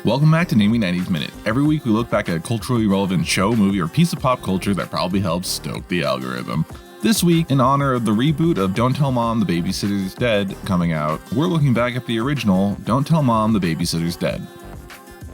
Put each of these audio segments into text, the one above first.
Welcome back to Namely 90s Minute. Every week we look back at a culturally relevant show, movie, or piece of pop culture that probably helps stoke the algorithm. This week, in honor of the reboot of Don't Tell Mom the Babysitter's Dead coming out, we're looking back at the original Don't Tell Mom the Babysitter's Dead.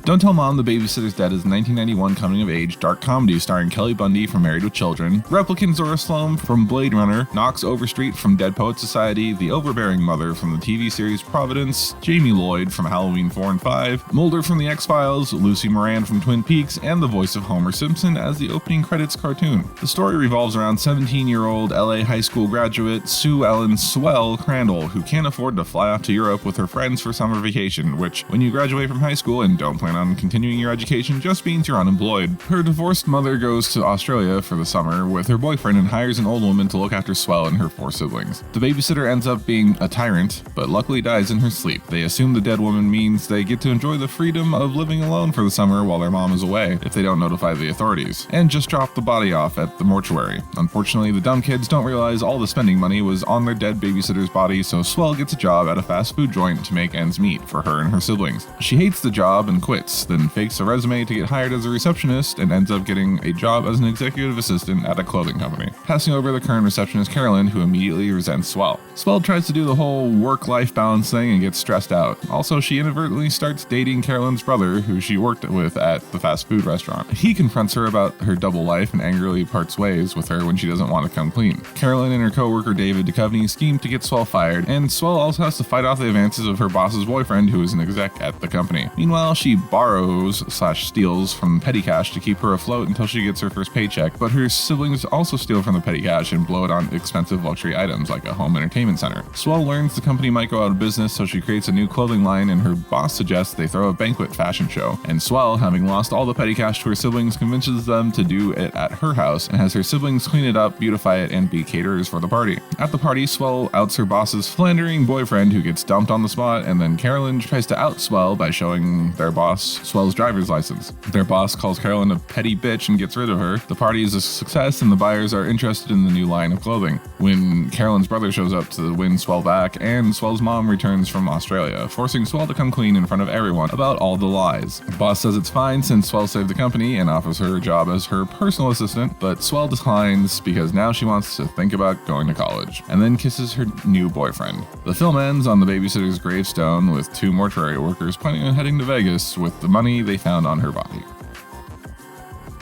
Don't Tell Mom the Babysitter's Dead is a 1991 coming-of-age dark comedy starring Kelly Bundy from Married with Children, replicant Zora Sloan from Blade Runner, Knox Overstreet from Dead Poets Society, the overbearing mother from the TV series Providence, Jamie Lloyd from Halloween 4 and 5, Mulder from The X-Files, Lucy Moran from Twin Peaks, and the voice of Homer Simpson as the opening credits cartoon. The story revolves around 17-year-old LA high school graduate Sue Ellen "Swell" Crandall, who can't afford to fly off to Europe with her friends for summer vacation, which, when you graduate from high school and don't plan on continuing your education, just means you're unemployed. Her divorced mother goes to Australia for the summer with her boyfriend and hires an old woman to look after Swell and her 4 siblings. The babysitter ends up being a tyrant, but luckily dies in her sleep. They assume the dead woman means they get to enjoy the freedom of living alone for the summer while their mom is away, if they don't notify the authorities, and just drop the body off at the mortuary. Unfortunately, the dumb kids don't realize all the spending money was on their dead babysitter's body, so Swell gets a job at a fast food joint to make ends meet for her and her siblings. She hates the job and quits, then fakes a resume to get hired as a receptionist and ends up getting a job as an executive assistant at a clothing company, passing over the current receptionist Carolyn, who immediately resents Swell. Swell tries to do the whole work-life balance thing and gets stressed out. Also, she inadvertently starts dating Carolyn's brother, who she worked with at the fast food restaurant. He confronts her about her double life and angrily parts ways with her when she doesn't want to come clean. Carolyn and her co-worker David Duchovny scheme to get Swell fired, and Swell also has to fight off the advances of her boss's boyfriend, who is an exec at the company. Meanwhile, she borrows/steals from petty cash to keep her afloat until she gets her first paycheck, but her siblings also steal from the petty cash and blow it on expensive luxury items like a home entertainment center. Swell learns the company might go out of business, so she creates a new clothing line, and her boss suggests they throw a banquet fashion show. And Swell, having lost all the petty cash to her siblings, convinces them to do it at her house and has her siblings clean it up, beautify it, and be caterers for the party. At the party, Swell outs her boss's philandering boyfriend, who gets dumped on the spot, and then Carolyn tries to out Swell by showing their boss Swell's driver's license. Their boss calls Carolyn a petty bitch and gets rid of her. The party is a success and the buyers are interested in the new line of clothing. When Carolyn's brother shows up to win Swell back, and Swell's mom returns from Australia, forcing Swell to come clean in front of everyone about all the lies. The boss says it's fine since Swell saved the company and offers her a job as her personal assistant, but Swell declines because now she wants to think about going to college, and then kisses her new boyfriend. The film ends on the babysitter's gravestone with 2 mortuary workers planning on heading to Vegas with the money they found on her body.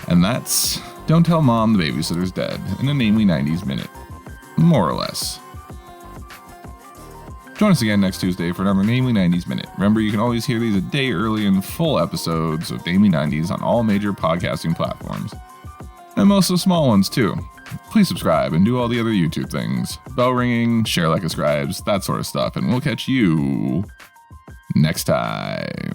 And that's Don't Tell Mom the Babysitter's Dead in a Namely 90s Minute. More or less. Join us again next Tuesday for another Namely 90s Minute. Remember, you can always hear these a day early in full episodes of Namely 90s on all major podcasting platforms. And most of the small ones, too. Please subscribe and do all the other YouTube things. Bell ringing, share like a scribes, that sort of stuff, and we'll catch you next time.